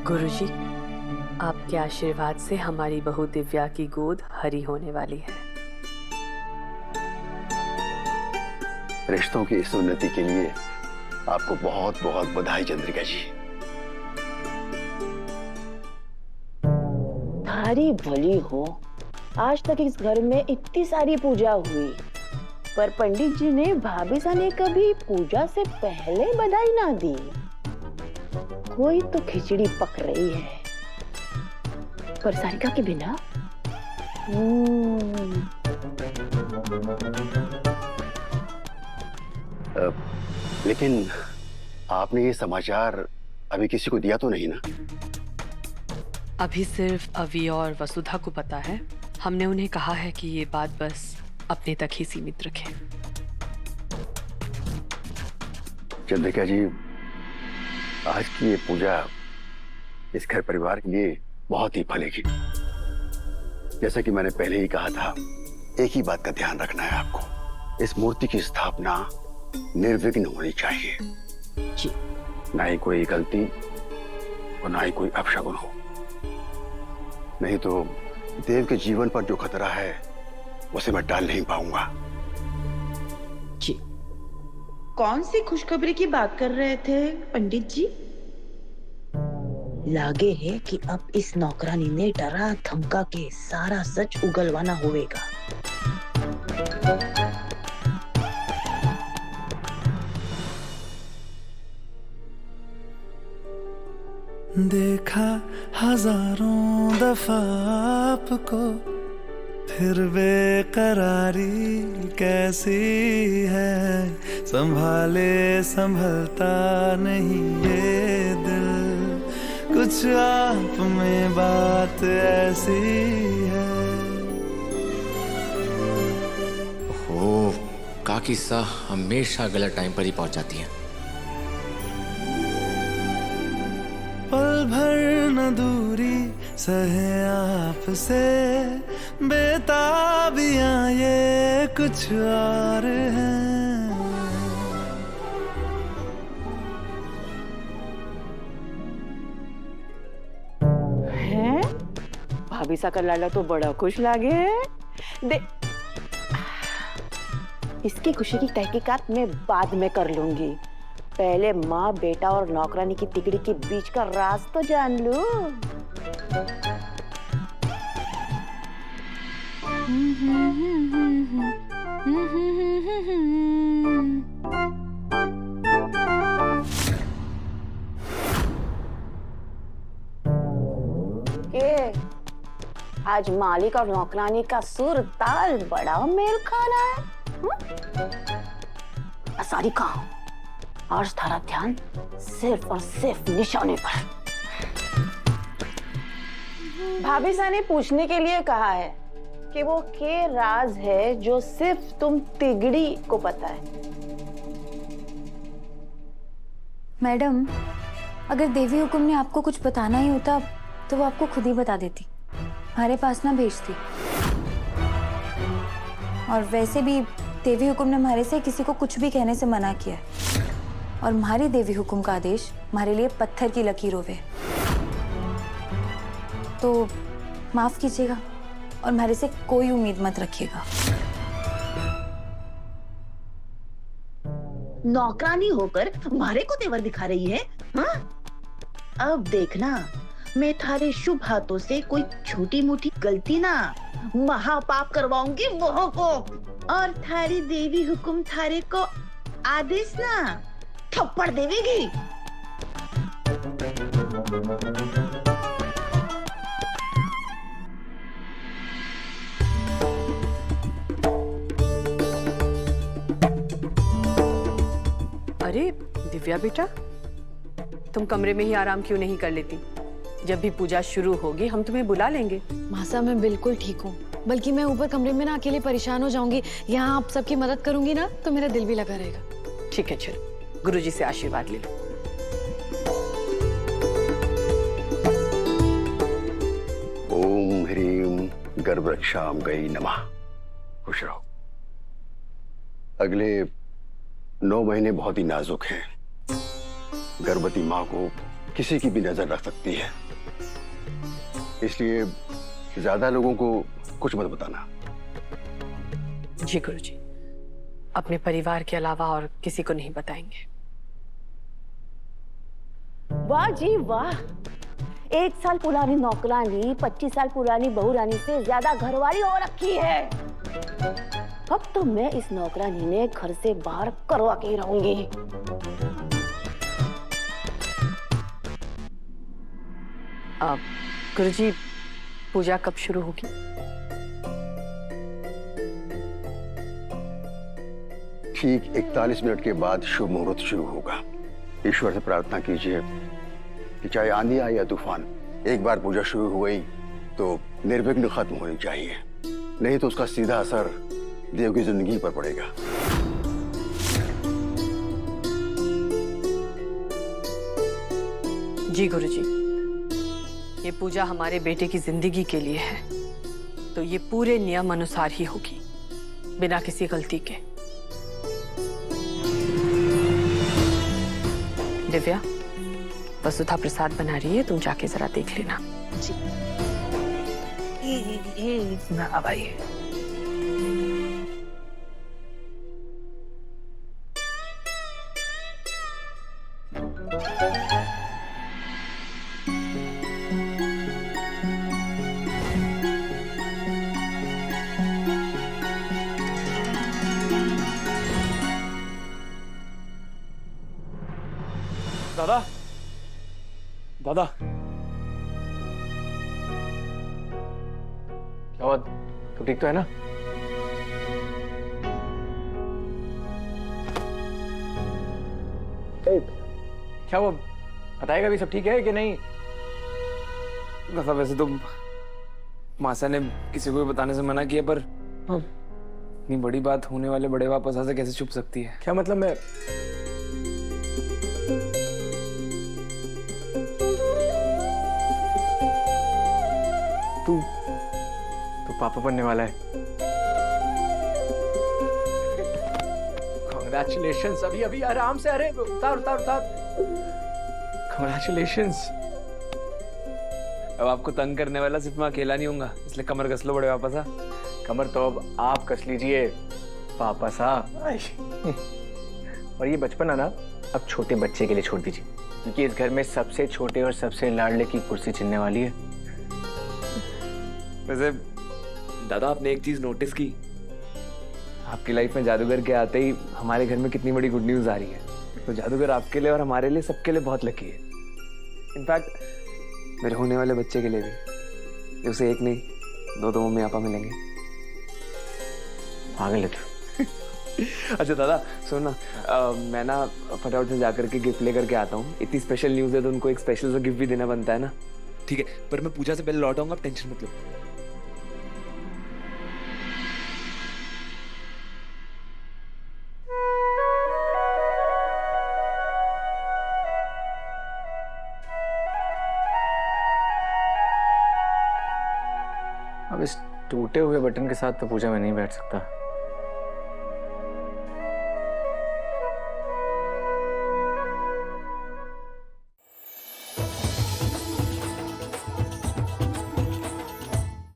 गुरुजी, आपके आशीर्वाद से हमारी बहू दिव्या की गोद हरी होने वाली है। रिश्तों की इस उन्नति के लिए आपको बहुत बहुत बधाई चंद्रिका जी। थारी भली हो, आज तक इस घर में इतनी सारी पूजा हुई, पर पंडित जी ने भाभी सा ने कभी पूजा से पहले बधाई ना दी। कोई तो खिचड़ी पक रही है, पर सारिका के बिना। लेकिन आपने ये समाचार अभी किसी को दिया तो नहीं ना? अभी सिर्फ अवी और वसुधा को पता है। हमने उन्हें कहा है कि ये बात बस अपने तक ही सीमित रखें। चंद्रिका जी, आज की ये पूजा इस घर परिवार के लिए बहुत ही फलेगी। जैसा कि मैंने पहले ही कहा था, एक ही बात का ध्यान रखना है आपको। इस मूर्ति की स्थापना निर्विघ्न होनी चाहिए जी। ना ही कोई गलती और ना ही कोई अपशगुन हो, नहीं तो देव के जीवन पर जो खतरा है उसे मैं टाल नहीं पाऊंगा। जी। कौन सी खुशखबरी की बात कर रहे थे पंडित जी? लागे है कि अब इस नौकरानी ने डरा धमका के सारा सच उगलवाना होगा। देखा हजारों दफा आपको, फिर बेकरारी कैसी है, संभाले संभलता नहीं ये दिल, कुछ आप में बात ऐसी है। हो का किस्सा हमेशा गलत टाइम पर ही पहुंच जाती है। पल भर न दूरी सहे आपसे, बेताबियां ये कुछ और हैं। हैं? भाभी सा का लाला तो बड़ा खुश लागे है। दे, इसकी खुशी की तहकीकात मैं बाद में कर लूंगी। पहले माँ बेटा और नौकरानी की तिगड़ी के बीच का राज तो जान लूं। के आज मालिक और नौकरानी का सुर ताल बड़ा मेल खा रहा है। सारिका, आज थारा ध्यान सिर्फ और सिर्फ निशाने पर। भाभी सा ने पूछने के लिए कहा है कि वो के राज है जो सिर्फ तुम तिगड़ी को पता है। मैडम, अगर देवी हुकुम ने आपको कुछ बताना ही होता तो वो आपको खुद ही बता देती, हमारे पास ना भेजती। और वैसे भी देवी हुकुम ने हमारे से किसी को कुछ भी कहने से मना किया है, और हमारे देवी हुकुम का आदेश हमारे लिए पत्थर की लकीरों पे। तो माफ कीजिएगा और हमारे से कोई उम्मीद मत रखिएगा। नौकरानी होकर हमारे को तेवर दिखा रही है, हाँ? अब देखना, मैं थारे शुभ हाथों से कोई छोटी मोटी गलती ना महापाप करवाऊंगी वो को। और थारी देवी हुकुम थारे को आदेश ना थप्पड़ देवेगी। अरे दिव्या बेटा, तुम कमरे में ही आराम क्यों नहीं कर लेती? जब भी पूजा शुरू होगी हम तुम्हें बुला लेंगे। मासा, मैं बिल्कुल ठीक हूँ, बल्कि मैं ऊपर कमरे में ना अकेले परेशान हो जाऊंगी। यहाँ आप सबकी मदद करूंगी ना तो मेरा दिल भी लगा रहेगा। ठीक है, चलो गुरुजी से आशीर्वाद ले लो। ओम ह्रीम गर्भरक्षामगई नमः। खुश रहो। अगले 9 महीने बहुत ही नाजुक हैं। गर्भवती माँ को किसी की भी नजर रख सकती है, इसलिए ज्यादा लोगों को कुछ मत बताना। जी गुरुजी, अपने परिवार के अलावा और किसी को नहीं बताएंगे। वाह जी वाह, 1 साल पुरानी नौकरानी 25 साल पुरानी बहुरानी से ज्यादा घरवाली हो रखी है। अब तो मैं इस नौकरानी ने घर से बाहर करवा के ही रहूंगी। गुरुजी, पूजा कब शुरू होगी? ठीक 41 मिनट के बाद शुभ मुहूर्त शुरू होगा। ईश्वर से प्रार्थना कीजिए कि चाहे आंधी आए या तूफान, एक बार पूजा शुरू हो गई तो निर्विघ्न खत्म होनी चाहिए, नहीं तो उसका सीधा असर देव की जिंदगी पर पड़ेगा। जी गुरुजी, ये पूजा हमारे बेटे की जिंदगी के लिए है, तो ये पूरे नियम अनुसार ही होगी, बिना किसी गलती के। दिव्या, वसुधा प्रसाद बना रही है, तुम जाके जरा देख लेना। अब आइए। दादा, दादा, क्या बात? तू ठीक तो है ना? क्या वो बताएगा भी सब ठीक है कि नहीं? दादा, वैसे तो मासा ने किसी को भी बताने से मना किया, पर इतनी बड़ी बात होने वाले बड़े वापस से कैसे छुप सकती है? क्या मतलब? मैं तू पापा बनने वाला है। Congratulations, अभी अभी आराम से, अरे उतार उतार उतार। Congratulations। अब आपको तंग करने वाला सिर्फ मैं अकेला नहीं होऊंगा, इसलिए कमर कस लो बड़े पापा सा। कमर तो अब आप कस लीजिए पापा साहब। और ये बचपन है ना, अब छोटे बच्चे के लिए छोड़ दीजिए, क्योंकि इस घर में सबसे छोटे और सबसे लाडले की कुर्सी चलने वाली है। वैसे दादा, आपने एक चीज नोटिस की? आपकी लाइफ में जादूगर के आते ही हमारे घर में कितनी बड़ी गुड न्यूज आ रही है। तो जादूगर आपके लिए और हमारे लिए, सबके लिए बहुत लकी है। इनफैक्ट मेरे होने वाले बच्चे के लिए भी। उसे एक नहीं, दो मम्मी पापा मिलेंगे। पागल है तू। अच्छा दादा सुन ना, मैं ना फटाफट से जाकर के गिफ्ट लेकर के आता हूँ। इतनी स्पेशल न्यूज़ है तो उनको एक स्पेशल सा गिफ्ट भी देना बनता है ना। ठीक है, पर मैं पूजा से पहले लौट आऊंगा, आप टेंशन मत लो। अब इस टूटे हुए बटन के साथ तो पूजा में नहीं बैठ सकता।